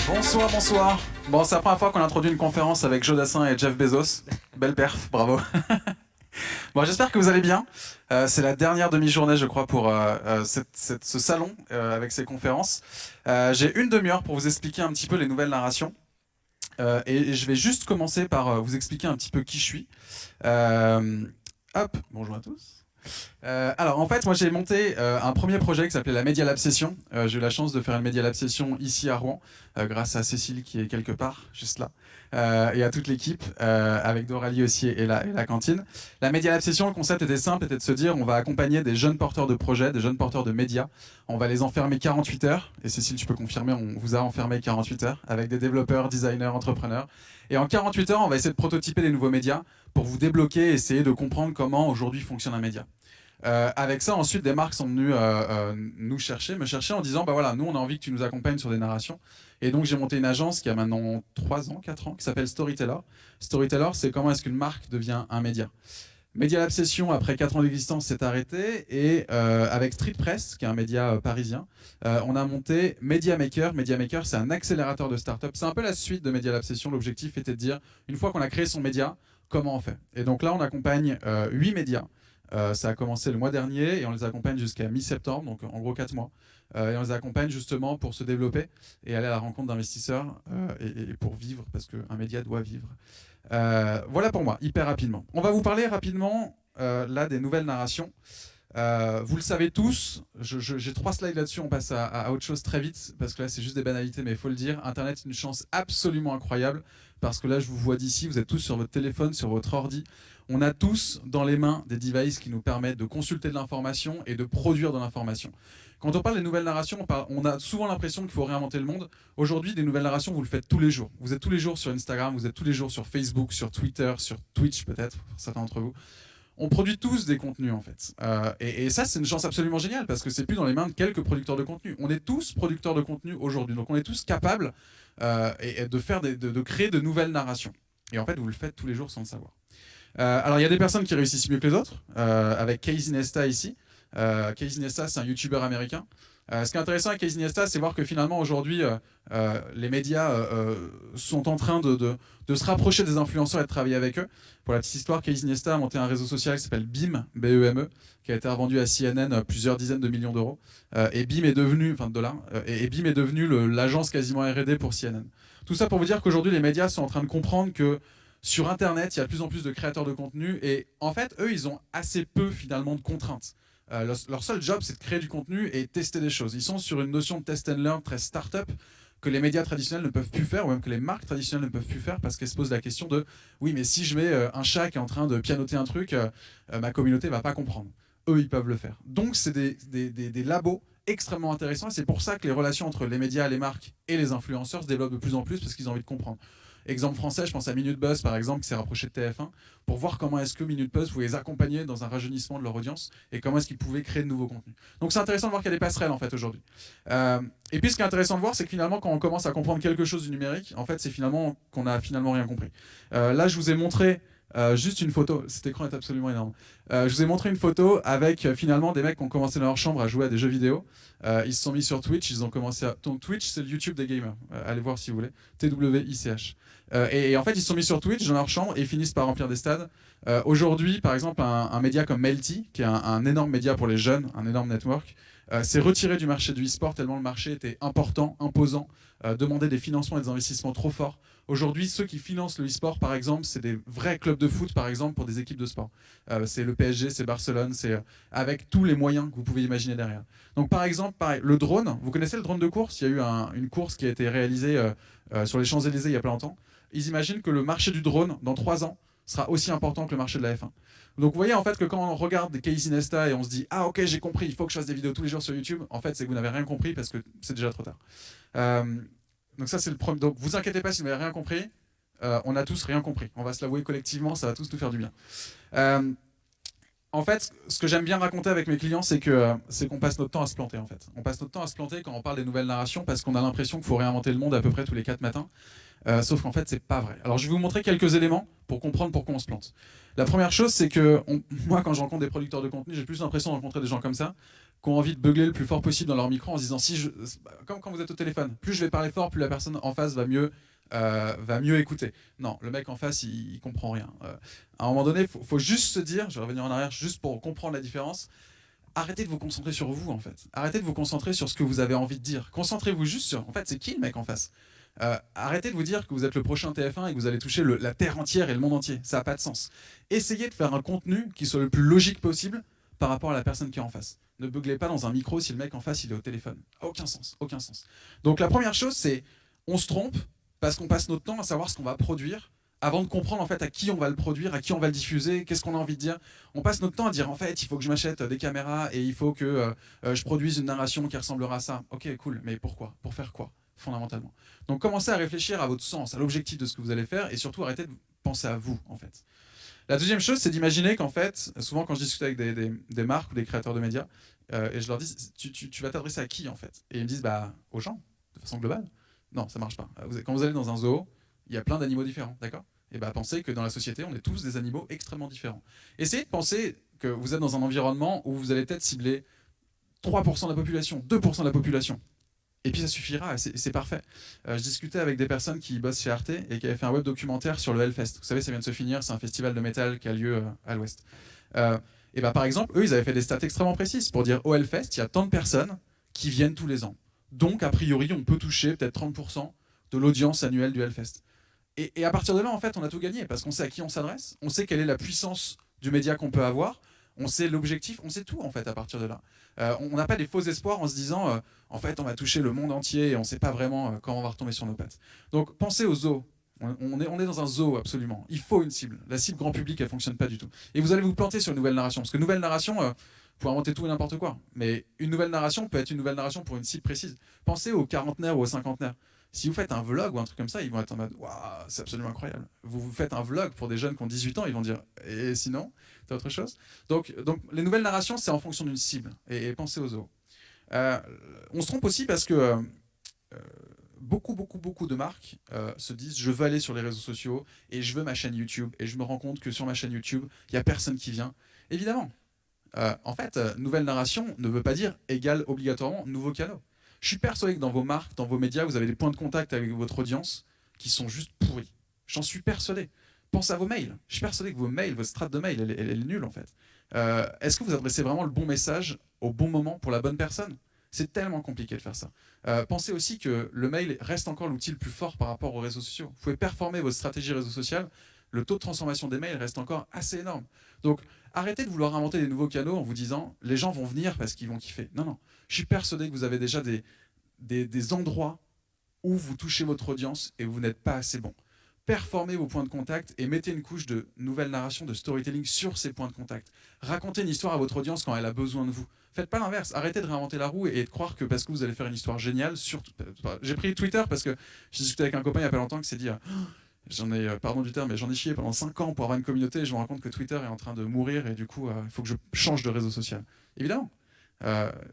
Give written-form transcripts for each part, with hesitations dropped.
Bonsoir, bonsoir. Bon, c'est la première fois qu'on introduit une conférence avec Joe Dassin et Jeff Bezos. Belle perf, bravo. Bon, j'espère que vous allez bien. C'est la dernière demi-journée, je crois, pour ce salon avec ces conférences. J'ai une demi-heure pour vous expliquer un petit peu les nouvelles narrations. Et je vais juste commencer par vous expliquer un petit peu qui je suis. Hop, bonjour à tous. Alors en fait, moi j'ai monté un premier projet qui s'appelait la Media Lab Session. J'ai eu la chance de faire une Media Lab Session ici à Rouen, grâce à Cécile qui est quelque part, juste là, et à toute l'équipe, avec Doralie aussi et la cantine. La Media Lab Session, le concept était simple, était de se dire on va accompagner des jeunes porteurs de projets, des jeunes porteurs de médias. On va les enfermer 48 heures, et Cécile tu peux confirmer, on vous a enfermé 48 heures, avec des développeurs, designers, entrepreneurs. Et en 48 heures, on va essayer de prototyper les nouveaux médias pour vous débloquer et essayer de comprendre comment aujourd'hui fonctionne un média. Avec ça, ensuite, des marques sont venues me chercher en disant, bah voilà, nous, on a envie que tu nous accompagnes sur des narrations. Et donc, j'ai monté une agence qui a maintenant 3 ans, 4 ans, qui s'appelle Storyteller. Storyteller, c'est comment est-ce qu'une marque devient un média. Media Lab Session, après 4 ans d'existence, s'est arrêté. Et avec Street Press, qui est un média parisien, on a monté Media Maker. Media Maker, c'est un accélérateur de start-up. C'est un peu la suite de Media Lab Session. L'objectif était de dire, une fois qu'on a créé son média, comment on fait. Et donc là, on accompagne 8 médias. Ça a commencé le mois dernier et on les accompagne jusqu'à mi-septembre, donc en gros 4 mois. Et on les accompagne justement pour se développer et aller à la rencontre d'investisseurs et pour vivre, parce qu'un média doit vivre. Voilà pour moi, hyper rapidement. On va vous parler rapidement là des nouvelles narrations. Vous le savez tous, j'ai 3 slides là-dessus, on passe à autre chose très vite, parce que là c'est juste des banalités, mais il faut le dire, Internet est une chance absolument incroyable, parce que là je vous vois d'ici, vous êtes tous sur votre téléphone, sur votre ordi, on a tous dans les mains des devices qui nous permettent de consulter de l'information et de produire de l'information. Quand on parle des nouvelles narrations, on a souvent l'impression qu'il faut réinventer le monde. Aujourd'hui, des nouvelles narrations, vous le faites tous les jours. Vous êtes tous les jours sur Instagram, vous êtes tous les jours sur Facebook, sur Twitter, sur Twitch peut-être, pour certains d'entre vous. On produit tous des contenus en fait. Et ça, c'est une chance absolument géniale parce que c'est plus dans les mains de quelques producteurs de contenu. On est tous producteurs de contenu aujourd'hui. Donc on est tous capables de créer de nouvelles narrations. Et en fait, vous le faites tous les jours sans le savoir. Alors il y a des personnes qui réussissent mieux que les autres, avec Casey Neistat ici. Casey Neistat, c'est un YouTuber américain. Ce qui est intéressant avec Casey Neistat, c'est voir que finalement aujourd'hui, les médias sont en train de se rapprocher des influenceurs et de travailler avec eux. Pour la petite histoire, Casey Neistat a monté un réseau social qui s'appelle BEAM, B-E-M-E, qui a été revendu à CNN plusieurs dizaines de millions d'euros. Et BEAM est devenu, enfin de dollars, et BEAM est devenu l'agence quasiment R&D pour CNN. Tout ça pour vous dire qu'aujourd'hui, les médias sont en train de comprendre que sur Internet, il y a de plus en plus de créateurs de contenu et en fait, eux, ils ont assez peu finalement de contraintes. Leur seul job, c'est de créer du contenu et tester des choses. Ils sont sur une notion de test and learn très start-up que les médias traditionnels ne peuvent plus faire ou même que les marques traditionnelles ne peuvent plus faire parce qu'elles se posent la question de oui, mais si je mets un chat qui est en train de pianoter un truc, ma communauté va pas comprendre. Eux, ils peuvent le faire. Donc, c'est des labos extrêmement intéressants et c'est pour ça que les relations entre les médias, les marques et les influenceurs se développent de plus en plus parce qu'ils ont envie de comprendre. Exemple français, je pense à Minute Buzz par exemple, qui s'est rapproché de TF1 pour voir comment est-ce que Minute Buzz pouvait les accompagner dans un rajeunissement de leur audience et comment est-ce qu'ils pouvaient créer de nouveaux contenus. Donc c'est intéressant de voir qu'il y a des passerelles en fait aujourd'hui. Et puis ce qui est intéressant de voir, c'est que finalement quand on commence à comprendre quelque chose du numérique, en fait c'est finalement qu'on a finalement rien compris. Là je vous ai montré juste une photo, cet écran est absolument énorme. Je vous ai montré une photo avec finalement des mecs qui ont commencé dans leur chambre à jouer à des jeux vidéo. Ils se sont mis sur Twitch, ils ont commencé à... Donc Twitch c'est le YouTube des gamers, allez voir si vous voulez, TWICH. Et en fait ils se sont mis sur Twitch dans leur chambre et ils finissent par remplir des stades. Aujourd'hui par exemple un média comme Melty, qui est un énorme média pour les jeunes, un énorme network, s'est retiré du marché du e-sport tellement le marché était important, imposant, demandait des financements et des investissements trop forts. Aujourd'hui, ceux qui financent le e-sport, par exemple, c'est des vrais clubs de foot, par exemple, pour des équipes de sport. C'est le PSG, c'est Barcelone, c'est avec tous les moyens que vous pouvez imaginer derrière. Donc, par exemple, pareil, le drone, vous connaissez le drone de course? Il y a eu une course qui a été réalisée sur les Champs-Élysées il y a pas longtemps. Ils imaginent que le marché du drone, dans 3 ans, sera aussi important que le marché de la F1. Donc vous voyez en fait que quand on regarde Casey Neistat et on se dit ah ok j'ai compris, il faut que je fasse des vidéos tous les jours sur YouTube, en fait c'est que vous n'avez rien compris parce que c'est déjà trop tard. Donc ça c'est le premier. Donc vous inquiétez pas si vous n'avez rien compris, on a tous rien compris. On va se l'avouer collectivement, ça va tous nous faire du bien. En fait, ce que j'aime bien raconter avec mes clients, c'est qu'on passe notre temps à se planter en fait. On passe notre temps à se planter quand on parle des nouvelles narrations parce qu'on a l'impression qu'il faut réinventer le monde à peu près tous les 4 matins. Sauf qu'en fait, c'est pas vrai. Alors, je vais vous montrer quelques éléments pour comprendre pourquoi on se plante. La première chose, c'est que moi, quand je rencontre des producteurs de contenu, j'ai plus l'impression de rencontrer des gens comme ça qui ont envie de beugler le plus fort possible dans leur micro en se disant, comme quand vous êtes au téléphone, plus je vais parler fort, plus la personne en face va mieux écouter. Non, le mec en face, il comprend rien. À un moment donné, faut juste se dire, je vais revenir en arrière juste pour comprendre la différence, arrêtez de vous concentrer sur vous, en fait. Arrêtez de vous concentrer sur ce que vous avez envie de dire. Concentrez-vous juste sur, en fait, c'est qui le mec en face. Arrêtez de vous dire que vous êtes le prochain TF1 et que vous allez toucher la terre entière et le monde entier. Ça n'a pas de sens. Essayez de faire un contenu qui soit le plus logique possible par rapport à la personne qui est en face. Ne beuglez pas dans un micro si le mec en face il est au téléphone. Aucun sens, aucun sens. Donc la première chose, c'est on se trompe parce qu'on passe notre temps à savoir ce qu'on va produire avant de comprendre en fait à qui on va le produire, à qui on va le diffuser, qu'est-ce qu'on a envie de dire. On passe notre temps à dire en fait il faut que je m'achète des caméras et il faut que je produise une narration qui ressemblera à ça. Ok, cool, mais pourquoi? Pour faire quoi fondamentalement? Donc commencez à réfléchir à votre sens, à l'objectif de ce que vous allez faire et surtout arrêtez de penser à vous en fait. La deuxième chose, c'est d'imaginer qu'en fait, souvent quand je discute avec des marques ou des créateurs de médias, et je leur dis, tu vas t'adresser à qui en fait? Et ils me disent, bah, aux gens, de façon globale. Non, ça marche pas. Quand vous allez dans un zoo, il y a plein d'animaux différents, d'accord? Et bah, pensez que dans la société, on est tous des animaux extrêmement différents. Essayez de penser que vous êtes dans un environnement où vous allez peut-être cibler 3% de la population, 2% de la population. Et puis ça suffira, c'est parfait. Je discutais avec des personnes qui bossent chez Arte et qui avaient fait un web documentaire sur le Hellfest. Vous savez, ça vient de se finir, c'est un festival de métal qui a lieu à l'ouest. Et bah, par exemple, eux, ils avaient fait des stats extrêmement précises pour dire au Hellfest, il y a tant de personnes qui viennent tous les ans. Donc, a priori, on peut toucher peut-être 30% de l'audience annuelle du Hellfest. Et à partir de là, en fait, on a tout gagné parce qu'on sait à qui on s'adresse, on sait quelle est la puissance du média qu'on peut avoir, on sait l'objectif, on sait tout en fait à partir de là. On n'a pas des faux espoirs en se disant en fait on va toucher le monde entier et on ne sait pas vraiment quand on va retomber sur nos pattes. Donc pensez aux zoos. On est dans un zoo absolument. Il faut une cible. La cible grand public elle fonctionne pas du tout. Et vous allez vous planter sur une nouvelle narration parce que nouvelle narration vous pouvez inventer tout et n'importe quoi. Mais une nouvelle narration peut être une nouvelle narration pour une cible précise. Pensez aux quarantenaires ou aux cinquantenaires. Si vous faites un vlog ou un truc comme ça, ils vont être en mode waouh, c'est absolument incroyable. Vous faites un vlog pour des jeunes qui ont 18 ans, ils vont dire et sinon, t'as autre chose. Donc les nouvelles narrations, c'est en fonction d'une cible. Et pensez aux zoos. On se trompe aussi parce que beaucoup de marques se disent je veux aller sur les réseaux sociaux et je veux ma chaîne YouTube. Et je me rends compte que sur ma chaîne YouTube, il n'y a personne qui vient. Évidemment. En fait, nouvelle narration ne veut pas dire égal obligatoirement nouveaux canaux. Je suis persuadé que dans vos marques, dans vos médias, vous avez des points de contact avec votre audience qui sont juste pourris. J'en suis persuadé. Pensez à vos mails. Je suis persuadé que vos mails, votre strate de mail, elle est nulle en fait. Est-ce que vous adressez vraiment le bon message au bon moment pour la bonne personne? C'est tellement compliqué de faire ça. Pensez aussi que le mail reste encore l'outil le plus fort par rapport aux réseaux sociaux. Vous pouvez performer votre stratégie réseau sociale, le taux de transformation des mails reste encore assez énorme. Donc arrêtez de vouloir inventer des nouveaux canaux en vous disant les gens vont venir parce qu'ils vont kiffer. Non, non. Je suis persuadé que vous avez déjà des endroits où vous touchez votre audience et vous n'êtes pas assez bon. Performez vos points de contact et mettez une couche de nouvelle narration, de storytelling sur ces points de contact. Racontez une histoire à votre audience quand elle a besoin de vous. Faites pas l'inverse. Arrêtez de réinventer la roue et de croire que parce que vous allez faire une histoire géniale, j'ai pris Twitter parce que j'ai discuté avec un copain il y a pas longtemps qui s'est dit pardon du terme, mais j'en ai chié pendant 5 ans pour avoir une communauté et je me rends compte que Twitter est en train de mourir et du coup, il faut que je change de réseau social. Évidemment.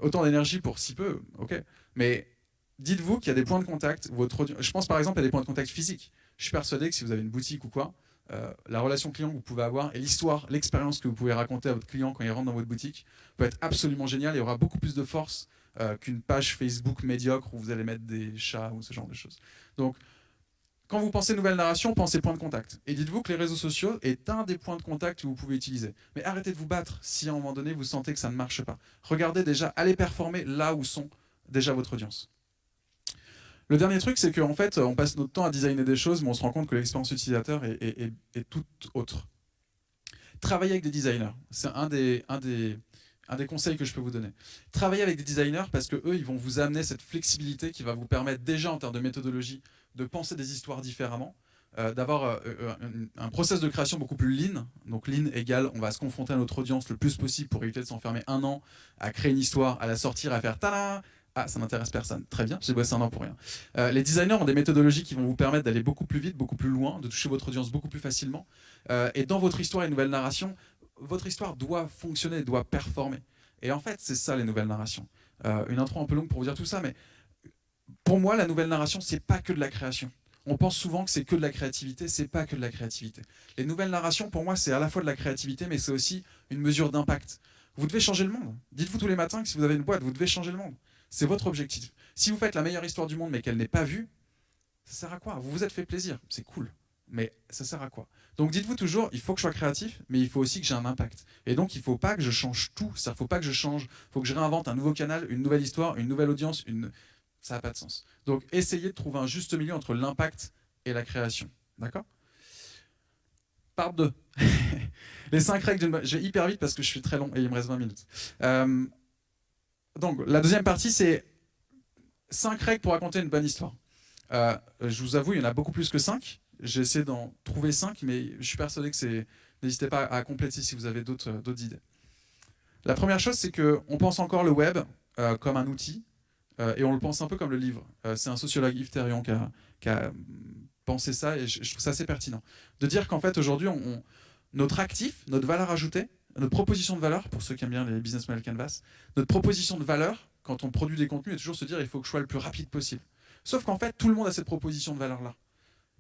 Autant d'énergie pour si peu, ok. Mais dites-vous qu'il y a des points de contact. Je pense par exemple à des points de contact physiques. Je suis persuadé que si vous avez une boutique ou quoi, la relation client que vous pouvez avoir et l'histoire, l'expérience que vous pouvez raconter à votre client quand il rentre dans votre boutique peut être absolument génial et aura beaucoup plus de force qu'une page Facebook médiocre où vous allez mettre des chats ou ce genre de choses. Donc, quand vous pensez nouvelle narration, pensez point de contact. Et dites-vous que les réseaux sociaux est un des points de contact que vous pouvez utiliser. Mais arrêtez de vous battre si à un moment donné vous sentez que ça ne marche pas. Regardez déjà, allez performer là où sont déjà votre audience. Le dernier truc, c'est qu'en fait, on passe notre temps à designer des choses, mais on se rend compte que l'expérience utilisateur est tout autre. Travaillez avec des designers. C'est un des conseils que je peux vous donner. Travaillez avec des designers parce que eux, ils vont vous amener cette flexibilité qui va vous permettre déjà en termes de méthodologie de penser des histoires différemment, d'avoir un process de création beaucoup plus lean. Donc lean égale, on va se confronter à notre audience le plus possible pour éviter de s'enfermer 1 an à créer une histoire, à la sortir, à faire tada. Ah, ça n'intéresse personne. Très bien, j'ai bossé 1 an pour rien. Les designers ont des méthodologies qui vont vous permettre d'aller beaucoup plus vite, beaucoup plus loin, de toucher votre audience beaucoup plus facilement. Et dans votre histoire et nouvelle narration, votre histoire doit fonctionner, doit performer. Et en fait, c'est ça les nouvelles narrations. Une intro un peu longue pour vous dire tout ça, mais pour moi, la nouvelle narration, c'est pas que de la création. On pense souvent que c'est que de la créativité, c'est pas que de la créativité. Les nouvelles narrations, pour moi, c'est à la fois de la créativité, mais c'est aussi une mesure d'impact. Vous devez changer le monde. Dites-vous tous les matins que si vous avez une boîte, vous devez changer le monde. C'est votre objectif. Si vous faites la meilleure histoire du monde mais qu'elle n'est pas vue, ça sert à quoi? Vous vous êtes fait plaisir, c'est cool. Mais ça sert à quoi? Donc dites-vous toujours, il faut que je sois créatif, mais il faut aussi que j'ai un impact. Et donc il ne faut pas que je change tout. Il ne faut pas que je change, il faut que je réinvente un nouveau canal, une nouvelle histoire, une nouvelle audience. Ça n'a pas de sens. Donc essayez de trouver un juste milieu entre l'impact et la création. D'accord? Part 2. Les 5 règles d'une... Je vais hyper vite parce que je suis très long et il me reste 20 minutes. Donc la deuxième partie, c'est 5 règles pour raconter une bonne histoire. Je vous avoue, il y en a beaucoup plus que 5. J'ai essayé d'en trouver 5, mais je suis persuadé que c'est... N'hésitez pas à compléter si vous avez d'autres idées. La première chose, c'est qu'on pense encore le web comme un outil, et on le pense un peu comme le livre. C'est un sociologue, Yves Thérion, qui a pensé ça, et je trouve ça assez pertinent. De dire qu'en fait, aujourd'hui, notre actif, notre valeur ajoutée, notre proposition de valeur, pour ceux qui aiment bien les business model canvas, notre proposition de valeur, quand on produit des contenus, est toujours se dire il faut que je sois le plus rapide possible. Sauf qu'en fait, tout le monde a cette proposition de valeur-là.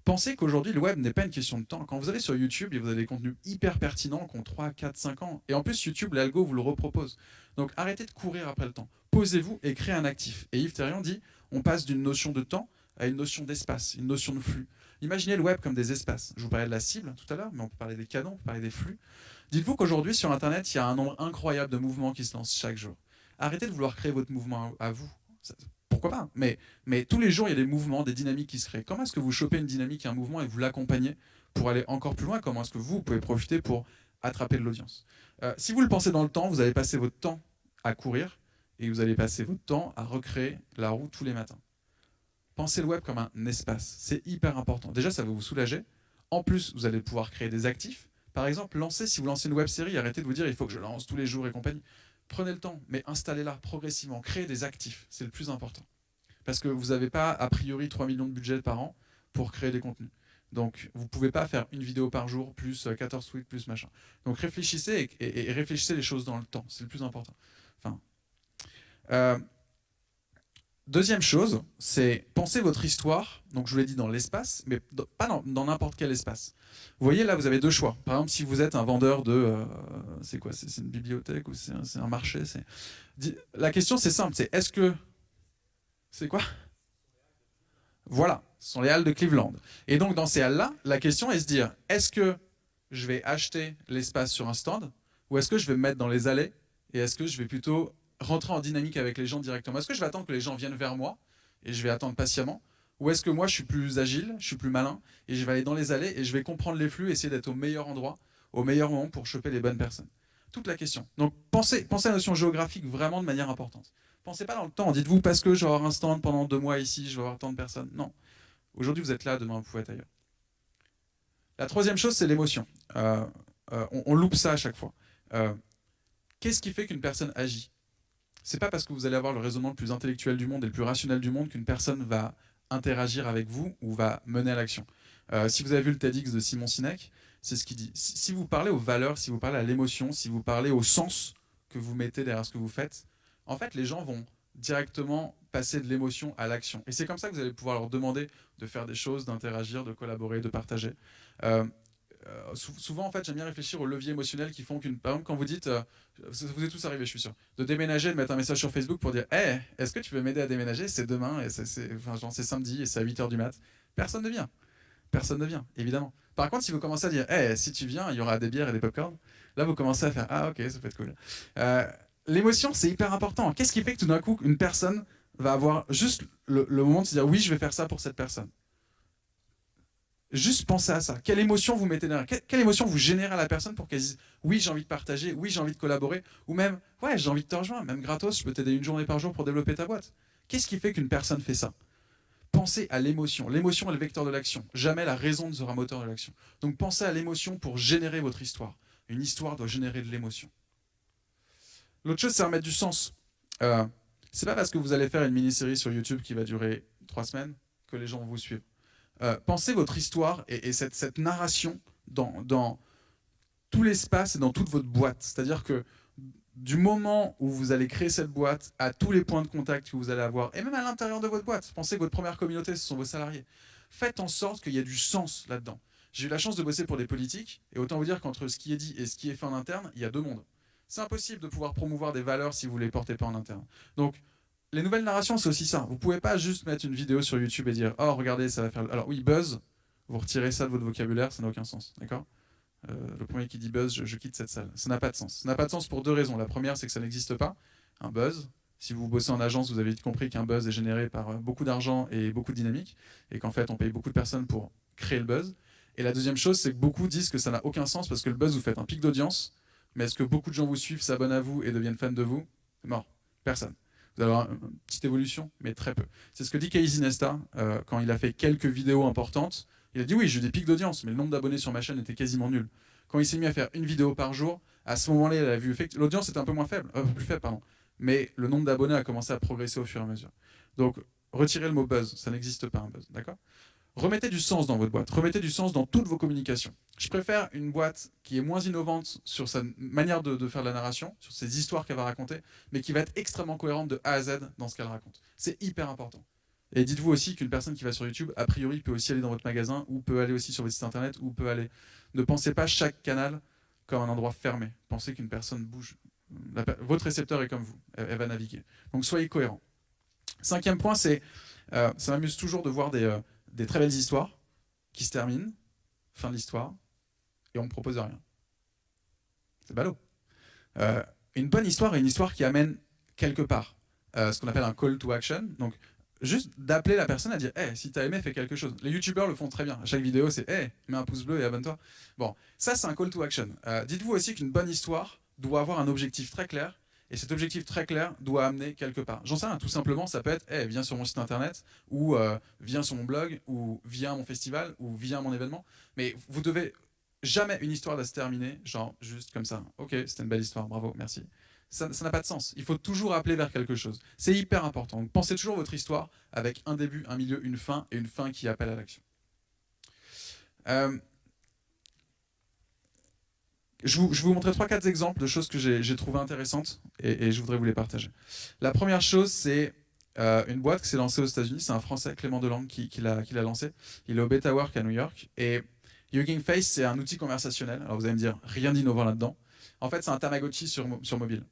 Pensez qu'aujourd'hui, le web n'est pas une question de temps. Quand vous allez sur YouTube, vous avez des contenus hyper pertinents qui ont 3, 4, 5 ans. Et en plus, YouTube, l'algo vous le repropose. Donc arrêtez de courir après le temps. Posez-vous et créez un actif. Et Yves Thérion dit, on passe d'une notion de temps à une notion d'espace, une notion de flux. Imaginez le web comme des espaces. Je vous parlais de la cible tout à l'heure, mais on peut parler des canons, on peut parler des flux. Dites-vous qu'aujourd'hui, sur Internet, il y a un nombre incroyable de mouvements qui se lancent chaque jour. Arrêtez de vouloir créer votre mouvement à vous. Pourquoi pas, mais tous les jours, il y a des mouvements, des dynamiques qui se créent. Comment est-ce que vous chopez une dynamique et un mouvement et vous l'accompagnez pour aller encore plus loin? Comment est-ce que vous pouvez profiter pour attraper de l'audience? Si vous le pensez dans le temps, vous allez passer votre temps à courir et vous allez passer votre temps à recréer la roue tous les matins. Pensez le web comme un espace. C'est hyper important. Déjà, ça va vous soulager. En plus, vous allez pouvoir créer des actifs. Par exemple, si vous lancez une web série, arrêtez de vous dire il faut que je lance tous les jours et compagnie. Prenez le temps, mais installez-la progressivement. Créez des actifs, c'est le plus important. Parce que vous n'avez pas, a priori, 3 millions de budget par an pour créer des contenus. Donc, vous ne pouvez pas faire une vidéo par jour, plus 14 tweets, plus machin. Donc, réfléchissez et réfléchissez les choses dans le temps. C'est le plus important. Deuxième chose, c'est penser votre histoire. Donc, je vous l'ai dit dans l'espace, mais pas dans n'importe quel espace. Vous voyez, là, vous avez deux choix. Par exemple, si vous êtes un vendeur de... c'est quoi? C'est une bibliothèque ou c'est un marché? La question, c'est simple. C'est est-ce que... C'est quoi? Voilà, ce sont les halles de Cleveland. Et donc, dans ces halles-là, la question est de se dire, est-ce que je vais acheter l'espace sur un stand ou est-ce que je vais me mettre dans les allées et est-ce que je vais plutôt rentrer en dynamique avec les gens directement? Est-ce que je vais attendre que les gens viennent vers moi et je vais attendre patiemment? Ou est-ce que moi, je suis plus agile, je suis plus malin et je vais aller dans les allées et je vais comprendre les flux et essayer d'être au meilleur endroit, au meilleur moment pour choper les bonnes personnes? Toute la question. Donc, pensez à la notion géographique vraiment de manière importante. Pensez pas dans le temps. Dites-vous, parce que je vais avoir un stand pendant 2 mois ici, je vais avoir tant de personnes. Non. Aujourd'hui, vous êtes là, demain, vous pouvez être ailleurs. La troisième chose, c'est l'émotion. On loupe ça à chaque fois. Qu'est-ce qui fait qu'une personne agit? C'est pas parce que vous allez avoir le raisonnement le plus intellectuel du monde et le plus rationnel du monde qu'une personne va interagir avec vous ou va mener à l'action. Si vous avez vu le TEDx de Simon Sinek, c'est ce qu'il dit. Si vous parlez aux valeurs, si vous parlez à l'émotion, si vous parlez au sens que vous mettez derrière ce que vous faites, en fait, les gens vont directement passer de l'émotion à l'action. Et c'est comme ça que vous allez pouvoir leur demander de faire des choses, d'interagir, de collaborer, de partager. Souvent, en fait, j'aime bien réfléchir aux leviers émotionnels qui font par exemple, quand vous dites, vous êtes tous arrivés, je suis sûr, de déménager, de mettre un message sur Facebook pour dire hey, est-ce que tu veux m'aider à déménager? C'est demain, et c'est samedi, et c'est à 8h du mat. Personne ne vient. Personne ne vient, évidemment. Par contre, si vous commencez à dire hey, si tu viens, il y aura des bières et des popcorn, là, vous commencez à faire ah, ok, ça peut être cool. L'émotion, c'est hyper important. Qu'est-ce qui fait que tout d'un coup, une personne va avoir juste le moment de se dire oui, je vais faire ça pour cette personne? Juste pensez à ça. Quelle émotion vous mettez derrière? Quelle émotion vous générez à la personne pour qu'elle dise oui, j'ai envie de partager, oui, j'ai envie de collaborer, ou même ouais, j'ai envie de te rejoindre, même gratos, je peux t'aider une journée par jour pour développer ta boîte. Qu'est-ce qui fait qu'une personne fait ça? Pensez à l'émotion. L'émotion est le vecteur de l'action. Jamais la raison ne sera moteur de l'action. Donc pensez à l'émotion pour générer votre histoire. Une histoire doit générer de l'émotion. L'autre chose, c'est remettre du sens. C'est pas parce que vous allez faire une mini-série sur YouTube qui va durer 3 semaines que les gens vont vous suivre. Pensez votre histoire et cette narration dans tout l'espace et dans toute votre boîte. C'est-à-dire que du moment où vous allez créer cette boîte, à tous les points de contact que vous allez avoir, et même à l'intérieur de votre boîte, pensez que votre première communauté, ce sont vos salariés. Faites en sorte qu'il y ait du sens là-dedans. J'ai eu la chance de bosser pour des politiques, et autant vous dire qu'entre ce qui est dit et ce qui est fait en interne, il y a 2 mondes. C'est impossible de pouvoir promouvoir des valeurs si vous ne les portez pas en interne. Donc, les nouvelles narrations, c'est aussi ça. Vous ne pouvez pas juste mettre une vidéo sur YouTube et dire « Oh, regardez, ça va faire... » Alors oui, buzz, vous retirez ça de votre vocabulaire, ça n'a aucun sens, d'accord ? Le premier qui dit buzz, je quitte cette salle. Ça n'a pas de sens. Ça n'a pas de sens pour deux raisons. La première, c'est que ça n'existe pas. Un buzz, si vous bossez en agence, vous avez vite compris qu'un buzz est généré par beaucoup d'argent et beaucoup de dynamique, et qu'en fait, on paye beaucoup de personnes pour créer le buzz. Et la deuxième chose, c'est que beaucoup disent que ça n'a aucun sens parce que le buzz, vous faites un pic d'audience, mais est-ce que beaucoup de gens vous suivent, s'abonnent à vous et deviennent fans de vous? Mort. Personne. Vous allez avoir une petite évolution, mais très peu. C'est ce que dit Casey Neistat quand il a fait quelques vidéos importantes. Il a dit oui, j'ai eu des pics d'audience, mais le nombre d'abonnés sur ma chaîne était quasiment nul. Quand il s'est mis à faire une vidéo par jour, à ce moment-là, il a vu l'audience était un peu plus faible, pardon. Mais le nombre d'abonnés a commencé à progresser au fur et à mesure. Donc, retirez le mot buzz, ça n'existe pas un buzz, d'accord? Remettez du sens dans votre boîte, remettez du sens dans toutes vos communications. Je préfère une boîte qui est moins innovante sur sa manière de faire de la narration, sur ses histoires qu'elle va raconter, mais qui va être extrêmement cohérente de A à Z dans ce qu'elle raconte. C'est hyper important. Et dites-vous aussi qu'une personne qui va sur YouTube, a priori, peut aussi aller dans votre magasin, ou peut aller aussi sur votre site internet, ou peut aller... Ne pensez pas chaque canal comme un endroit fermé. Pensez qu'une personne bouge. Votre récepteur est comme vous, elle va naviguer. Donc soyez cohérent. Cinquième point, c'est... ça m'amuse toujours de voir des très belles histoires qui se terminent, fin de l'histoire, et on ne me propose rien. C'est ballot. Une bonne histoire est une histoire qui amène quelque part. Ce qu'on appelle un call to action. Donc, juste d'appeler la personne à dire hey, si t'as aimé, fais quelque chose. Les youtubeurs le font très bien. À chaque vidéo, c'est hey, mets un pouce bleu et abonne-toi. Bon, ça, c'est un call to action. Dites-vous aussi qu'une bonne histoire doit avoir un objectif très clair. Et cet objectif très clair doit amener quelque part. J'en sais rien, tout simplement, ça peut être hey, viens sur mon site internet, ou viens sur mon blog, ou viens à mon festival, ou viens à mon événement. Mais vous devez jamais une histoire doit se terminer, genre juste comme ça. Ok, c'était une belle histoire, bravo, merci. Ça n'a pas de sens. Il faut toujours appeler vers quelque chose. C'est hyper important. Donc, pensez toujours votre histoire avec un début, un milieu, une fin, et une fin qui appelle à l'action. Je vais vous montrer 3-4 exemples de choses que j'ai trouvées intéressantes et je voudrais vous les partager. La première chose, c'est une boîte qui s'est lancée aux États-Unis. C'est un Français, Clément Delangue, qui l'a lancé. Il est au Beta Work à New York. Et Hugging Face, c'est un outil conversationnel. Alors vous allez me dire, rien d'innovant là-dedans. En fait, c'est un Tamagotchi sur mobile.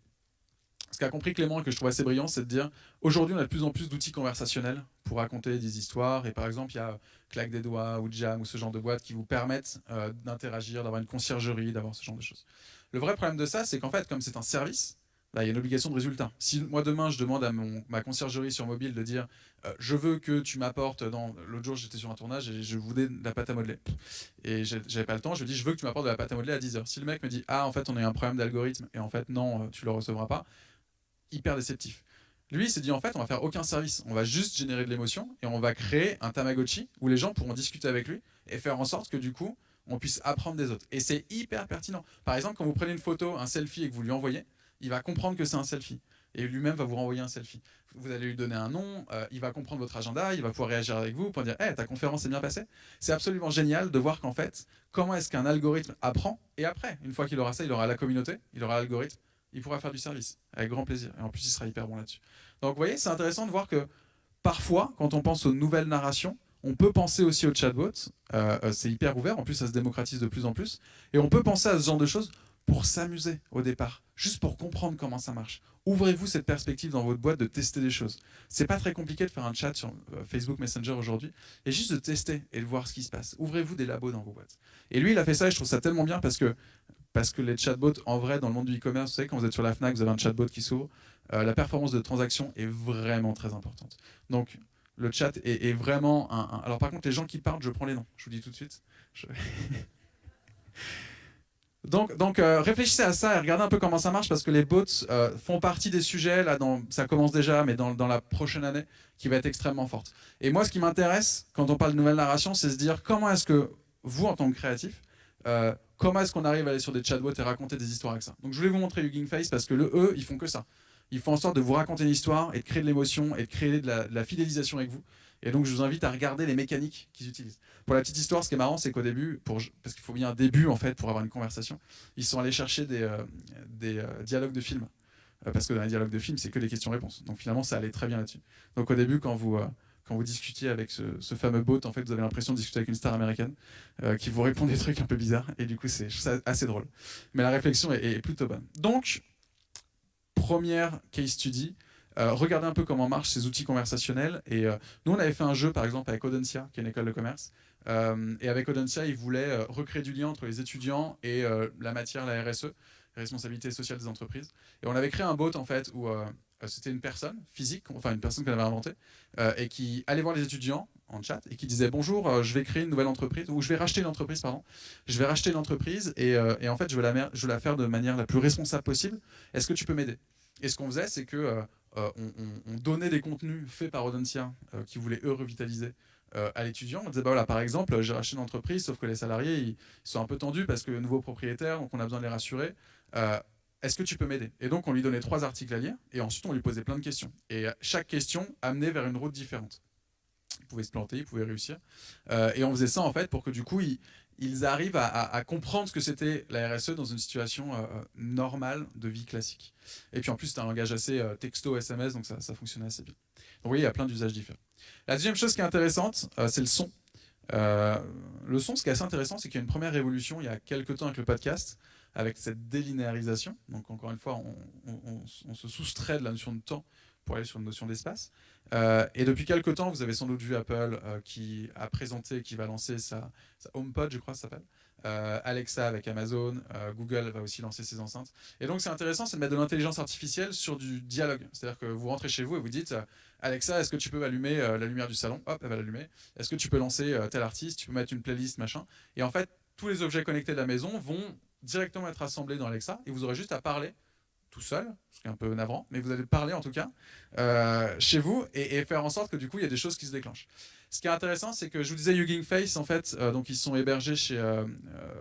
Ce qu'a compris Clément et que je trouve assez brillant, c'est de dire aujourd'hui, on a de plus en plus d'outils conversationnels pour raconter des histoires. Et par exemple, il y a Claque des doigts ou Jam ou ce genre de boîtes qui vous permettent d'interagir, d'avoir une conciergerie, d'avoir ce genre de choses. Le vrai problème de ça, c'est qu'en fait, comme c'est un service, bah, il y a une obligation de résultat. Si moi demain, je demande à ma conciergerie sur mobile de dire je veux que tu m'apportes dans... L'autre jour, j'étais sur un tournage et je voulais de la pâte à modeler. Et j'avais pas le temps, je lui dis je veux que tu m'apportes de la pâte à modeler à 10h. Si le mec me dit ah, en fait, on a eu un problème d'algorithme et en fait, non, tu le recevras pas, hyper déceptif. Lui, il s'est dit en fait, on va faire aucun service, on va juste générer de l'émotion et on va créer un Tamagotchi où les gens pourront discuter avec lui et faire en sorte que du coup, on puisse apprendre des autres. Et c'est hyper pertinent. Par exemple, quand vous prenez une photo, un selfie et que vous lui envoyez, il va comprendre que c'est un selfie. Et lui-même va vous renvoyer un selfie. Vous allez lui donner un nom, il va comprendre votre agenda, il va pouvoir réagir avec vous pour dire hey, ta conférence s'est bien passée. C'est absolument génial de voir qu'en fait, comment est-ce qu'un algorithme apprend. Et après, une fois qu'il aura ça, il aura la communauté, il aura l'algorithme, il pourra faire du service avec grand plaisir. Et en plus, il sera hyper bon là-dessus. Donc vous voyez, c'est intéressant de voir que parfois, quand on pense aux nouvelles narrations, on peut penser aussi au chatbot. C'est hyper ouvert, en plus ça se démocratise de plus en plus. Et on peut penser à ce genre de choses pour s'amuser au départ, juste pour comprendre comment ça marche. Ouvrez-vous cette perspective dans votre boîte de tester des choses. C'est pas très compliqué de faire un chat sur Facebook Messenger aujourd'hui, et juste de tester et de voir ce qui se passe. Ouvrez-vous des labos dans vos boîtes. Et lui, il a fait ça et je trouve ça tellement bien parce que les chatbots, en vrai, dans le monde du e-commerce, vous savez, quand vous êtes sur la Fnac, vous avez un chatbot qui s'ouvre, la performance de transaction est vraiment très importante. Donc, le chat est vraiment un... Alors par contre, les gens qui parlent, je prends les noms. Je vous dis tout de suite. Donc réfléchissez à ça et regardez un peu comment ça marche parce que les bots font partie des sujets, là, ça commence déjà, mais dans la prochaine année, qui va être extrêmement forte. Et moi, ce qui m'intéresse, quand on parle de nouvelle narration, c'est se dire comment est-ce que vous, en tant que créatif, comment est-ce qu'on arrive à aller sur des chatbots et raconter des histoires avec ça. Donc je voulais vous montrer Hugging Face parce que eux, ils font que ça. Ils font en sorte de vous raconter une histoire et de créer de l'émotion et de créer de la fidélisation avec vous. Et donc je vous invite à regarder les mécaniques qu'ils utilisent. Pour la petite histoire, ce qui est marrant, c'est qu'au début, parce qu'il faut bien un début en fait pour avoir une conversation, ils sont allés chercher des dialogues de films. Parce que dans les dialogues de films, c'est que des questions-réponses. Donc finalement, ça allait très bien là-dessus. Donc au début, quand vous discutiez avec ce fameux bot, en fait, vous avez l'impression de discuter avec une star américaine qui vous répond des trucs un peu bizarres. Et du coup, c'est assez drôle. Mais la réflexion est plutôt bonne. Donc, première case study. Regardez un peu comment marchent ces outils conversationnels. Et nous, on avait fait un jeu, par exemple, avec Audencia, qui est une école de commerce. Et avec Audencia, ils voulaient recréer du lien entre les étudiants et la matière, la RSE, responsabilité sociale des entreprises. Et on avait créé un bot, en fait, où c'était une personne physique, enfin une personne qu'on avait inventée, et qui allait voir les étudiants en chat et qui disait bonjour, je vais créer une nouvelle entreprise, ou je vais racheter une entreprise, pardon. Je vais racheter l'entreprise et en fait, je veux la faire de manière la plus responsable possible. Est-ce que tu peux m'aider? Et ce qu'on faisait, c'est que on donnait des contenus faits par Audencia qui voulaient eux revitaliser à l'étudiant. On disait bah voilà, par exemple, j'ai racheté une entreprise, sauf que les salariés ils sont un peu tendus parce que nouveau propriétaire, donc on a besoin de les rassurer. Est-ce que tu peux m'aider? Et donc on lui donnait 3 articles à lire et ensuite on lui posait plein de questions. Et chaque question amenait vers une route différente. Il pouvait se planter, il pouvait réussir. Et on faisait ça en fait pour que du coup ils arrivent à comprendre ce que c'était la RSE dans une situation normale de vie classique. Et puis en plus, c'était un langage assez texto, SMS, donc ça fonctionnait assez bien. Donc vous voyez, il y a plein d'usages différents. La deuxième chose qui est intéressante, c'est le son. Le son, ce qui est assez intéressant, c'est qu'il y a une première révolution il y a quelques temps avec le podcast, avec cette délinéarisation. Donc encore une fois, on se soustrait de la notion de temps pour aller sur une notion d'espace. Et depuis quelques temps, vous avez sans doute vu Apple qui a présenté, qui va lancer sa HomePod, je crois que ça s'appelle. Alexa avec Amazon, Google va aussi lancer ses enceintes. Et donc c'est intéressant, c'est de mettre de l'intelligence artificielle sur du dialogue. C'est-à-dire que vous rentrez chez vous et vous dites Alexa, est-ce que tu peux allumer la lumière du salon? Hop, elle va l'allumer. Est-ce que tu peux lancer tel artiste? Tu peux mettre une playlist, machin. Et en fait, tous les objets connectés de la maison vont directement être assemblés dans Alexa et vous aurez juste à parler tout seul, ce qui est un peu navrant, mais vous allez parler en tout cas chez vous et faire en sorte que du coup il y a des choses qui se déclenchent. Ce qui est intéressant, c'est que je vous disais Hugging Face, en fait, donc ils sont hébergés chez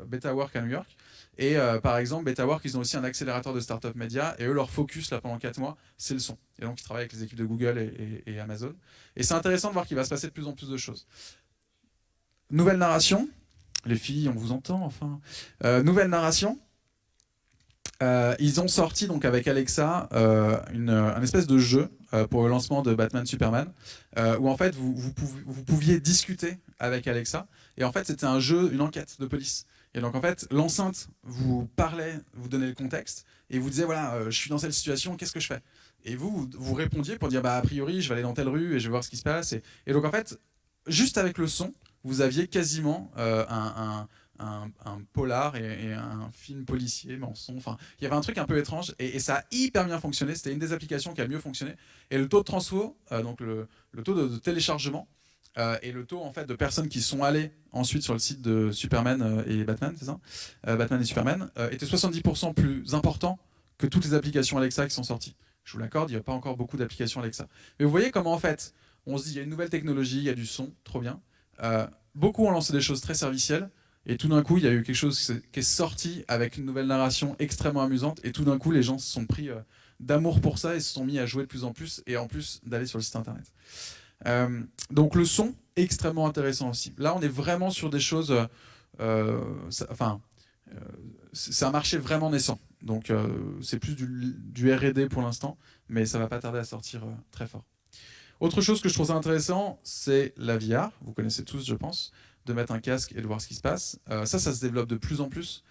BetaWork à New York. Et par exemple, BetaWork, ils ont aussi un accélérateur de start-up média et eux, leur focus là pendant 4 mois, c'est le son. Et donc ils travaillent avec les équipes de Google et Amazon. Et c'est intéressant de voir qu'il va se passer de plus en plus de choses. Nouvelle narration. Les filles, on vous entend enfin. Nouvelle narration. Ils ont sorti donc avec Alexa un espèce de jeu pour le lancement de Batman Superman où en fait vous pouviez discuter avec Alexa et en fait c'était un jeu, une enquête de police. Et donc en fait l'enceinte vous parlait, vous donnait le contexte et vous disait voilà je suis dans cette situation, qu'est-ce que je fais? Et vous répondiez pour dire bah a priori je vais aller dans telle rue et je vais voir ce qui se passe et donc en fait juste avec le son vous aviez quasiment un polar et un film policier, mais en son. Enfin, il y avait un truc un peu étrange et ça a hyper bien fonctionné. C'était une des applications qui a mieux fonctionné. Et le taux de transfo, donc le taux de téléchargement et le taux en fait de personnes qui sont allées ensuite sur le site de Superman et Batman, c'est ça Batman et Superman était 70% plus important que toutes les applications Alexa qui sont sorties. Je vous l'accorde, il n'y a pas encore beaucoup d'applications Alexa. Mais vous voyez comment en fait, on se dit il y a une nouvelle technologie, il y a du son, trop bien. Beaucoup ont lancé des choses très servicielles. Et tout d'un coup, il y a eu quelque chose qui est sorti avec une nouvelle narration extrêmement amusante. Et tout d'un coup, les gens se sont pris d'amour pour ça et se sont mis à jouer de plus en plus. Et en plus, d'aller sur le site internet. Donc le son, extrêmement intéressant aussi. Là, on est vraiment sur des choses... c'est un marché vraiment naissant. Donc c'est plus du R&D pour l'instant. Mais ça ne va pas tarder à sortir très fort. Autre chose que je trouve ça intéressant, c'est la VR. Vous connaissez tous, je pense, de mettre un casque et de voir ce qui se passe. Ça se développe de plus en plus.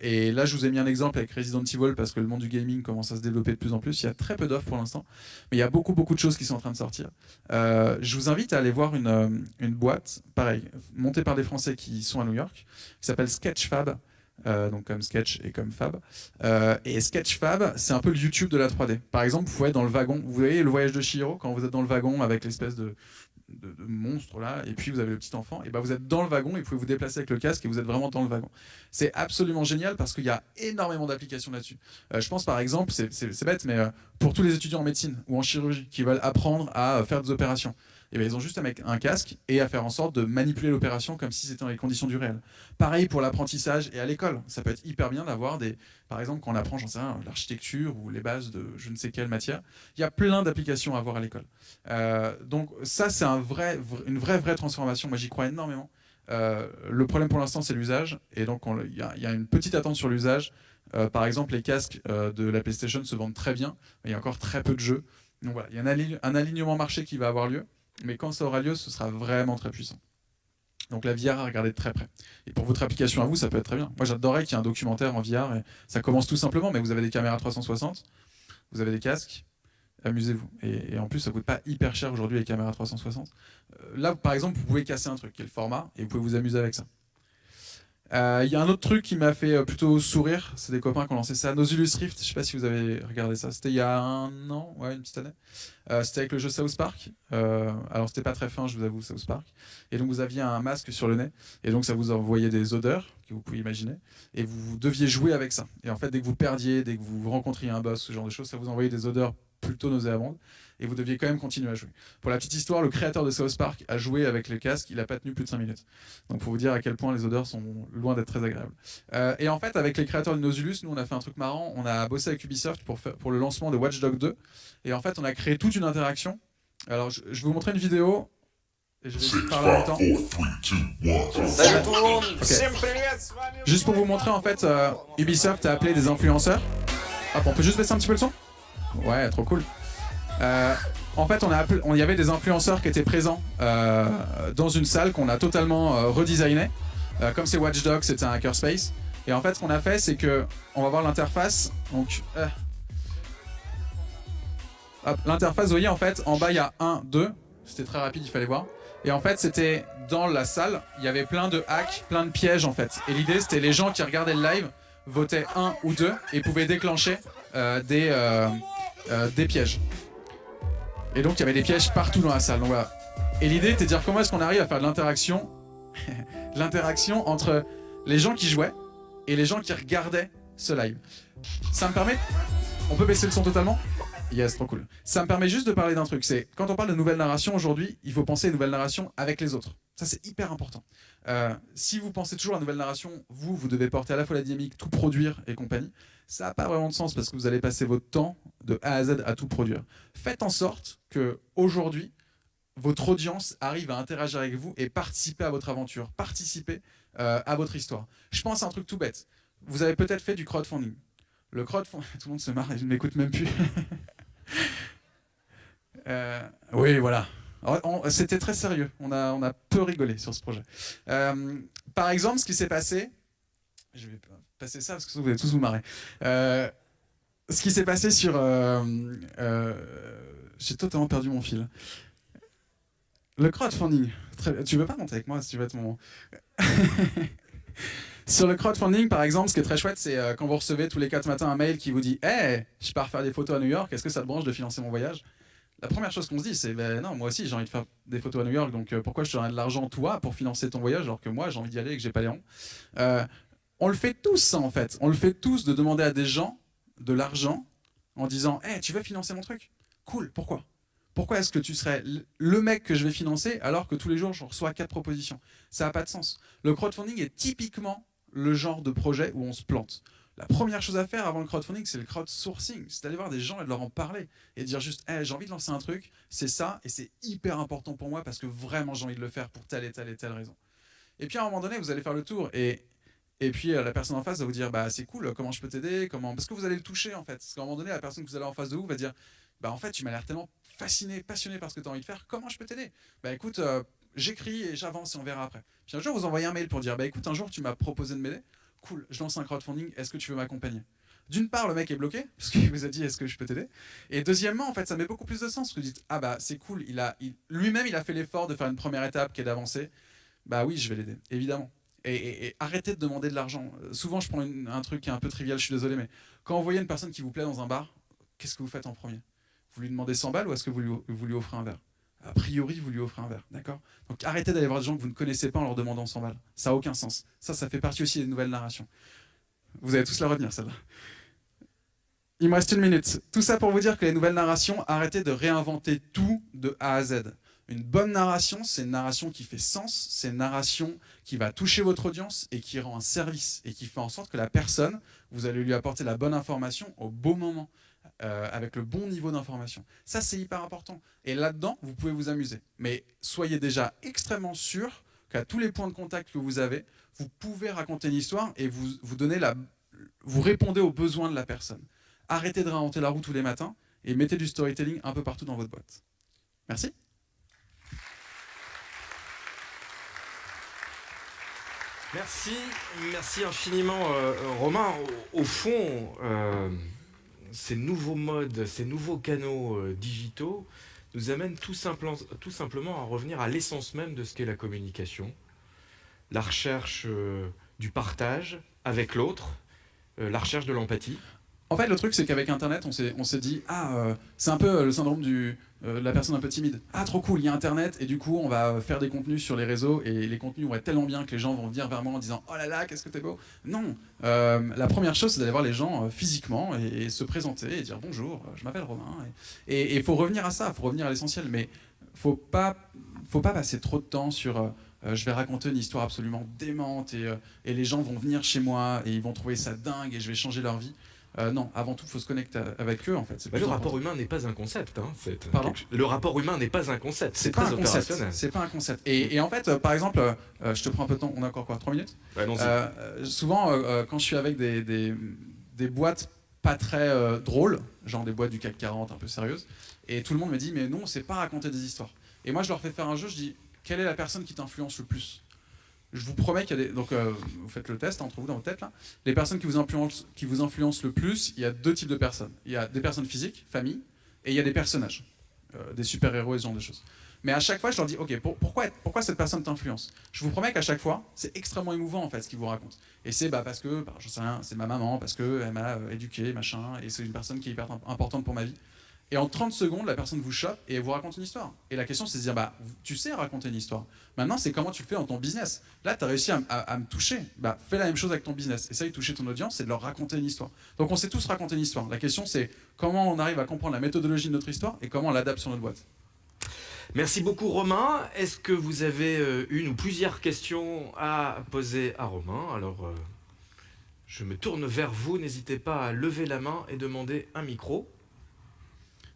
Et là, je vous ai mis un exemple avec Resident Evil parce que le monde du gaming commence à se développer de plus en plus. Il y a très peu d'offres pour l'instant, mais il y a beaucoup de choses qui sont en train de sortir. Je vous invite à aller voir une boîte, pareil, montée par des Français qui sont à New York, qui s'appelle Sketchfab. Donc comme Sketch et comme Fab. Et Sketchfab, c'est un peu le YouTube de la 3D. Par exemple, vous pouvez être dans le wagon. Vous voyez le voyage de Chihiro, quand vous êtes dans le wagon avec l'espèce de monstre là, et puis vous avez le petit enfant, et ben vous êtes dans le wagon et vous pouvez vous déplacer avec le casque et vous êtes vraiment dans le wagon. C'est absolument génial parce qu'il y a énormément d'applications là-dessus. Je pense par exemple, c'est bête, mais pour tous les étudiants en médecine ou en chirurgie qui veulent apprendre à faire des opérations, et ben ils ont juste à mettre un casque et à faire en sorte de manipuler l'opération comme si c'était dans les conditions du réel. Pareil pour l'apprentissage et à l'école, ça peut être hyper bien d'avoir par exemple quand on apprend, j'en sais rien, l'architecture ou les bases de je ne sais quelle matière, il y a plein d'applications à voir à l'école. Donc ça c'est une vraie transformation, moi j'y crois énormément. Le problème pour l'instant c'est l'usage, et donc il y a une petite attente sur l'usage. Par exemple les casques de la PlayStation se vendent très bien, mais il y a encore très peu de jeux. Donc voilà, il y a un alignement marché qui va avoir lieu, mais quand ça aura lieu, ce sera vraiment très puissant. Donc la VR à regarder de très près. Et pour votre application à vous, ça peut être très bien. Moi j'adorerais qu'il y ait un documentaire en VR, et ça commence tout simplement, mais vous avez des caméras 360, vous avez des casques, amusez-vous. Et en plus, ça coûte pas hyper cher aujourd'hui les caméras 360. Là, par exemple, vous pouvez casser un truc, qui est le format, et vous pouvez vous amuser avec ça. Il y a un autre truc qui m'a fait plutôt sourire, c'est des copains qui ont lancé ça, Nozulus Rift, je sais pas si vous avez regardé ça, c'était il y a un an, ouais, une petite année. C'était avec le jeu South Park, alors c'était pas très fin, je vous avoue, South Park. Et donc vous aviez un masque sur le nez, et donc ça vous envoyait des odeurs, que vous pouvez imaginer, et vous deviez jouer avec ça. Et en fait, dès que vous perdiez, dès que vous rencontriez un boss, ce genre de choses, ça vous envoyait des odeurs plutôt nauséabondes, et vous deviez quand même continuer à jouer. Pour la petite histoire, le créateur de South Park a joué avec le casque, il n'a pas tenu plus de 5 minutes. Donc pour vous dire à quel point les odeurs sont loin d'être très agréables. Et en fait, avec les créateurs de Nozulus, nous on a fait un truc marrant, on a bossé avec Ubisoft pour le lancement de Watch Dogs 2, et en fait on a créé toute une interaction. Alors je vais vous montrer une vidéo, et je vais essayer de parler en même temps. Salut tout le monde. Okay. Juste pour vous montrer, en fait, Ubisoft a appelé des influenceurs. Hop, on peut juste baisser un petit peu le son ? Ouais, trop cool. En fait, il y avait des influenceurs qui étaient présents dans une salle qu'on a totalement redesigné. Comme c'est Watch Dogs, c'était un hackerspace. Et en fait, ce qu'on a fait, c'est que on va voir l'interface. Donc, hop, l'interface, vous voyez, en fait, en bas, il y a 1, 2. C'était très rapide, il fallait voir. Et en fait, c'était dans la salle, il y avait plein de hacks, plein de pièges, en fait. Et l'idée, c'était les gens qui regardaient le live votaient 1 ou 2 et pouvaient déclencher des pièges. Et donc il y avait des pièges partout dans la salle. Donc, voilà. Et l'idée était de dire comment est-ce qu'on arrive à faire de l'interaction l'interaction entre les gens qui jouaient et les gens qui regardaient ce live. Ça me permet... On peut baisser le son totalement ? Yes, trop cool. Ça me permet juste de parler d'un truc. C'est quand on parle de nouvelle narration aujourd'hui, il faut penser à une nouvelle narration avec les autres. Ça, c'est hyper important. Si vous pensez toujours à une nouvelle narration, vous devez porter à la fois la dynamique, tout produire et compagnie. Ça n'a pas vraiment de sens parce que vous allez passer votre temps de A à Z à tout produire. Faites en sorte que aujourd'hui, votre audience arrive à interagir avec vous et participer à votre aventure, participer à votre histoire. Je pense à un truc tout bête. Vous avez peut-être fait du crowdfunding. Le crowdfunding, tout le monde se marre et je ne m'écoute même plus. Oui, voilà. C'était très sérieux. On a peu rigolé sur ce projet. Par exemple, ce qui s'est passé, je vais passer ça parce que sinon vous allez tous vous marrer. Ce qui s'est passé sur, j'ai totalement perdu mon fil. Le crowdfunding. Tu veux pas monter avec moi si tu veux être mon... Sur le crowdfunding, par exemple, ce qui est très chouette, c'est quand vous recevez tous les 4 matins un mail qui vous dit « Hey, je pars faire des photos à New York, est-ce que ça te branche de financer mon voyage ?» La première chose qu'on se dit, c'est ben non, moi aussi j'ai envie de faire des photos à New York, donc pourquoi je te donnerais de l'argent toi pour financer ton voyage alors que moi j'ai envie d'y aller et que j'ai pas les ronds. On le fait tous ça en fait. On le fait tous de demander à des gens de l'argent en disant hey, tu veux financer mon truc ? Cool, pourquoi ? Pourquoi est-ce que tu serais le mec que je vais financer alors que tous les jours je reçois 4 propositions ? Ça n'a pas de sens. Le crowdfunding est typiquement le genre de projet où on se plante. La première chose à faire avant le crowdfunding, c'est le crowdsourcing. C'est d'aller voir des gens et de leur en parler. Et de dire juste, hey, j'ai envie de lancer un truc, c'est ça, et c'est hyper important pour moi parce que vraiment j'ai envie de le faire pour telle et telle et telle raison. Et puis à un moment donné, vous allez faire le tour et puis la personne en face va vous dire, bah c'est cool, comment je peux t'aider ? Parce que vous allez le toucher en fait. Parce qu'à un moment donné, la personne que vous avez en face de vous va dire, bah en fait, tu m'as l'air tellement fasciné, passionné par ce que tu as envie de faire, comment je peux t'aider ? Bah écoute, j'écris et j'avance et on verra après. Puis un jour, vous envoyez un mail pour dire, bah écoute, un jour tu m'as proposé de m'aider. Cool, je lance un crowdfunding, est-ce que tu veux m'accompagner ? D'une part, le mec est bloqué, parce qu'il vous a dit est-ce que je peux t'aider ? Et deuxièmement, en fait, ça met beaucoup plus de sens, parce que vous dites ah bah c'est cool, lui-même il a fait l'effort de faire une première étape qui est d'avancer, bah oui, je vais l'aider, évidemment. Et arrêtez de demander de l'argent. Souvent, je prends un truc qui est un peu trivial, je suis désolé, mais quand vous voyez une personne qui vous plaît dans un bar, qu'est-ce que vous faites en premier ? Vous lui demandez 100 balles ou est-ce que vous lui offrez un verre ? A priori, vous lui offrez un verre, d'accord ? Donc arrêtez d'aller voir des gens que vous ne connaissez pas en leur demandant 100 balles. Ça n'a aucun sens. Ça fait partie aussi des nouvelles narrations. Vous allez tous la retenir, celle-là. Il me reste 1 minute. Tout ça pour vous dire que les nouvelles narrations, arrêtez de réinventer tout de A à Z. Une bonne narration, c'est une narration qui fait sens, c'est une narration qui va toucher votre audience et qui rend un service et qui fait en sorte que la personne, vous allez lui apporter la bonne information au bon moment. Avec le bon niveau d'information. Ça, c'est hyper important. Et là-dedans, vous pouvez vous amuser. Mais soyez déjà extrêmement sûr qu'à tous les points de contact que vous avez, vous pouvez raconter une histoire et vous répondez aux besoins de la personne. Arrêtez de réinventer la roue tous les matins et mettez du storytelling un peu partout dans votre boîte. Merci. Merci infiniment Romain. Au fond... ces nouveaux modes, ces nouveaux canaux digitaux nous amènent tout simplement à revenir à l'essence même de ce qu'est la communication, la recherche du partage avec l'autre, la recherche de l'empathie. En fait, le truc, c'est qu'avec Internet, on s'est dit, c'est un peu le syndrome de la personne un peu timide. Ah, trop cool, il y a Internet, et du coup, on va faire des contenus sur les réseaux, et les contenus vont être tellement bien que les gens vont venir vers moi en disant, oh là là, qu'est-ce que t'es beau. Non, la première chose, c'est d'aller voir les gens physiquement, et se présenter, et dire bonjour, je m'appelle Romain. Et il faut revenir à ça, il faut revenir à l'essentiel, mais faut pas passer trop de temps sur... je vais raconter une histoire absolument démente, et les gens vont venir chez moi, et ils vont trouver ça dingue, et je vais changer leur vie. Non, avant tout, il faut se connecter avec eux, en fait. Le rapport humain n'est pas un concept. Hein. Pardon ? Le rapport humain n'est pas un concept, c'est pas très un concept. opérationnel. C'est pas un concept. Et en fait, par exemple, je te prends un peu de temps, on a encore quoi, 3 minutes ? Souvent, quand je suis avec des boîtes pas très drôles, genre des boîtes du CAC 40 un peu sérieuses, et tout le monde me dit, mais non, c'est pas raconter des histoires. Et moi, je leur fais faire un jeu, je dis, quelle est la personne qui t'influence le plus ? Je vous promets qu'il y a des... Donc, vous faites le test entre vous dans votre tête, là. Les personnes qui vous influencent le plus, il y a 2 types de personnes. Il y a des personnes physiques, famille, et il y a des personnages, des super-héros et ce genre de choses. Mais à chaque fois, je leur dis, ok, pourquoi cette personne t'influence ? Je vous promets qu'à chaque fois, c'est extrêmement émouvant, en fait, ce qu'ils vous racontent. Et c'est parce que, je sais rien, c'est ma maman, parce qu'elle m'a éduqué, machin, et c'est une personne qui est hyper importante pour ma vie. Et en 30 secondes, la personne vous chope et vous raconte une histoire. Et la question, c'est de se dire, tu sais raconter une histoire. Maintenant, c'est comment tu le fais dans ton business. Là, tu as réussi à me toucher. Fais la même chose avec ton business. Essaye de toucher ton audience, c'est de leur raconter une histoire. Donc, on sait tous raconter une histoire. La question, c'est comment on arrive à comprendre la méthodologie de notre histoire et comment on l'adapte sur notre boîte. Merci beaucoup, Romain. Est-ce que vous avez une ou plusieurs questions à poser à Romain ? Alors, je me tourne vers vous. N'hésitez pas à lever la main et demander un micro.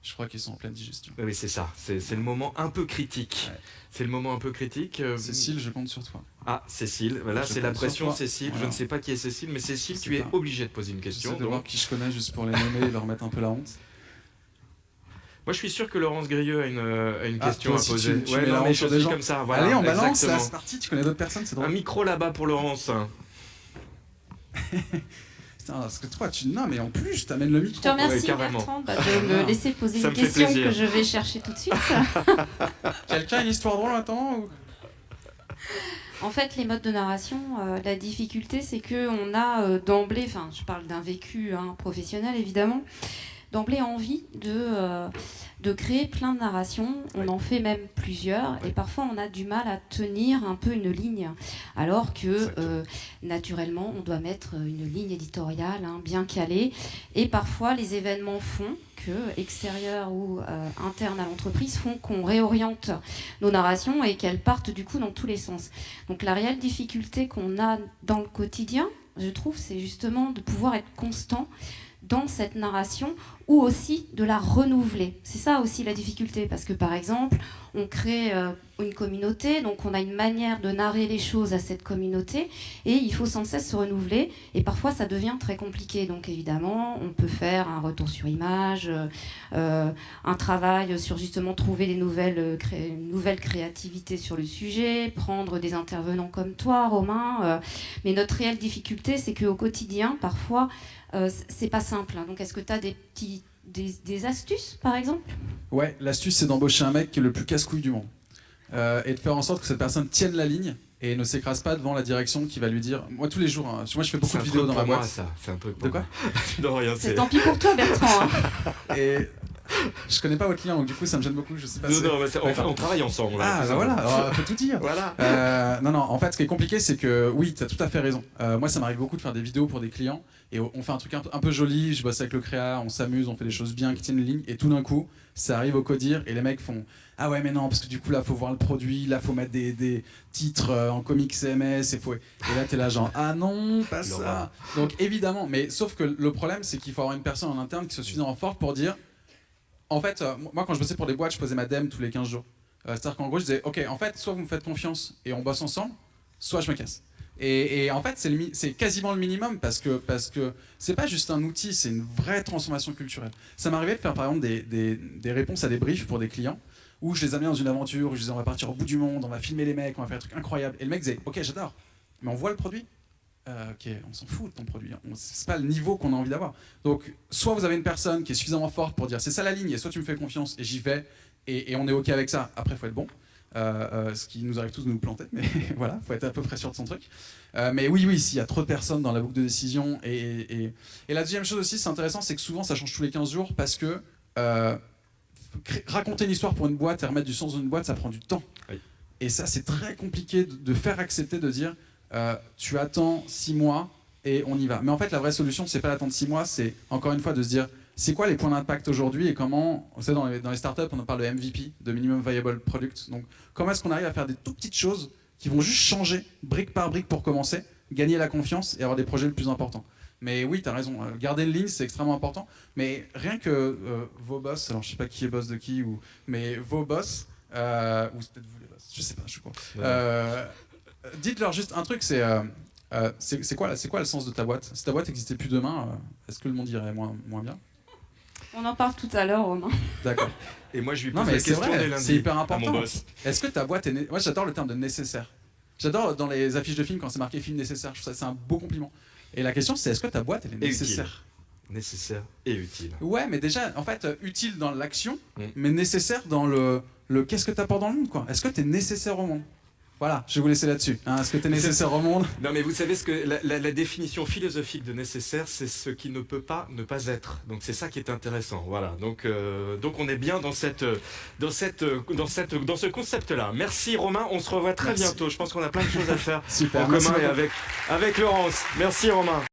Je crois qu'ils sont en pleine digestion. Oui, c'est ça. C'est le moment un peu critique. Ouais. C'est le moment un peu critique. Cécile, je compte sur toi. Ah, Cécile. Voilà, c'est la pression, Cécile. Voilà. Je ne sais pas qui est Cécile, mais Cécile, tu es obligée de poser une question. J'essaie de voir qui je connais juste pour les nommer et leur mettre un peu la honte. Moi, je suis sûr que Laurence Grieux a une question à poser. Tu mets la honte sur des gens comme ça. Voilà, allez, on balance, c'est parti. Tu connais d'autres personnes, c'est drôle. Un micro là-bas pour Laurence. Putain, parce que toi, non, mais en plus, je t'amène le micro. Je te remercie, Bertrand, de me laisser poser une question que je vais chercher tout de suite. Quelqu'un a une histoire drôle maintenant ou... En fait, les modes de narration, la difficulté, c'est qu'on a d'emblée, enfin, je parle d'un vécu professionnel évidemment, d'emblée envie de créer plein de narrations. On en fait même plusieurs et parfois on a du mal à tenir un peu une ligne, alors que naturellement on doit mettre une ligne éditoriale bien calée, et parfois les événements font que, extérieurs ou internes à l'entreprise, font qu'on réoriente nos narrations et qu'elles partent du coup dans tous les sens. Donc la réelle difficulté qu'on a dans le quotidien, je trouve, c'est justement de pouvoir être constant dans cette narration, ou aussi de la renouveler. C'est ça aussi la difficulté, parce que par exemple, on crée une communauté, donc on a une manière de narrer les choses à cette communauté, et il faut sans cesse se renouveler, et parfois ça devient très compliqué. Donc évidemment, on peut faire un retour sur image, un travail sur justement trouver des une nouvelle créativité sur le sujet, prendre des intervenants comme toi, Romain, mais notre réelle difficulté, c'est qu'au quotidien, parfois, c'est pas simple. Donc est-ce que tu as des astuces, par exemple ? Ouais, l'astuce, c'est d'embaucher un mec qui est le plus casse-couille du monde. Et de faire en sorte que cette personne tienne la ligne et ne s'écrase pas devant la direction qui va lui dire... Moi, tous les jours, moi je fais beaucoup de vidéos dans ma boîte. C'est un truc pour de quoi Non, rien, c'est tant pis pour toi, Bertrand. Et je connais pas votre client, donc du coup ça me gêne beaucoup. Je sais pas. Non, mais on travaille ensemble. Ah, bah voilà, alors, faut tout dire. Voilà. Non, en fait, ce qui est compliqué, c'est que oui, tu as tout à fait raison. Moi, ça m'arrive beaucoup de faire des vidéos pour des clients et on fait un truc un peu joli. Je bosse avec le créa, on s'amuse, on fait des choses bien qui tiennent une ligne, et tout d'un coup, ça arrive au codir et les mecs font ah ouais, mais non, parce que du coup, là, faut voir le produit, là, faut mettre des titres en comics CMS, et là, t'es là, genre ah non, pas ça. Donc évidemment, mais sauf que le problème, c'est qu'il faut avoir une personne en interne qui soit suffisamment forte pour dire. En fait, moi, quand je bossais pour des boîtes, je posais ma DEM tous les 15 jours. C'est-à-dire qu'en gros, je disais, OK, en fait, soit vous me faites confiance et on bosse ensemble, soit je me casse. Et en fait, c'est quasiment le minimum parce que c'est pas juste un outil, c'est une vraie transformation culturelle. Ça m'arrivait de faire, par exemple, des réponses à des briefs pour des clients où je les amenais dans une aventure, où je disais, on va partir au bout du monde, on va filmer les mecs, on va faire un truc incroyable. Et le mec disait, OK, j'adore, mais on voit le produit. Ok, on s'en fout de ton produit. C'est pas le niveau qu'on a envie d'avoir. Donc, soit vous avez une personne qui est suffisamment forte pour dire c'est ça la ligne, et soit tu me fais confiance et j'y vais, et on est ok avec ça. Après, il faut être bon. Ce qui nous arrive tous de nous planter, mais voilà, faut être à peu près sûr de son truc. Mais oui, s'il y a trop de personnes dans la boucle de décision. Et la deuxième chose aussi, c'est intéressant, c'est que souvent ça change tous les 15 jours parce que raconter une histoire pour une boîte et remettre du sens dans une boîte, ça prend du temps. Oui. Et ça, c'est très compliqué de faire accepter, de dire tu attends 6 mois et on y va. Mais en fait, la vraie solution, c'est pas d'attendre 6 mois, c'est encore une fois de se dire c'est quoi les points d'impact aujourd'hui et comment, vous savez, dans les startups, on en parle de MVP, de Minimum Viable Product. Donc, comment est-ce qu'on arrive à faire des tout petites choses qui vont juste changer brique par brique pour commencer, gagner la confiance et avoir des projets les plus importants. Mais oui, tu as raison, garder une ligne, c'est extrêmement important. Mais rien que vos boss, alors je sais pas qui est boss de qui, mais vos boss, ou c'est peut-être vous les boss, je sais pas, je crois. Dites-leur juste un truc, c'est quoi le sens de ta boîte? Si ta boîte n'existait plus demain, est-ce que le monde irait moins bien? On en parle tout à l'heure, Romain. D'accord. Et moi, je lui Non, pose mais la c'est question dès vrai, lundi c'est hyper à mon important. boss. Est-ce que ta boîte est... Moi, j'adore le terme de nécessaire. J'adore dans les affiches de films quand c'est marqué film nécessaire. Je trouve ça c'est un beau compliment. Et la question, c'est est-ce que ta boîte, elle est nécessaire? Nécessaire et utile. Ouais, mais déjà, en fait, utile dans l'action, Mm. mais nécessaire dans le qu'est-ce que t'apportes dans le monde, quoi. Est-ce que t'es nécessaire au monde? Voilà, je vais vous laisser là-dessus. Hein. Est-ce que t'es nécessaire au monde? Non, mais vous savez ce que la définition philosophique de nécessaire, c'est ce qui ne peut pas ne pas être. Donc c'est ça qui est intéressant. Voilà. Donc on est bien dans ce concept-là. Merci Romain. On se revoit très Merci. bientôt. Je pense qu'on a plein de choses à faire Super, en merci commun et beaucoup. avec Laurence. Merci Romain.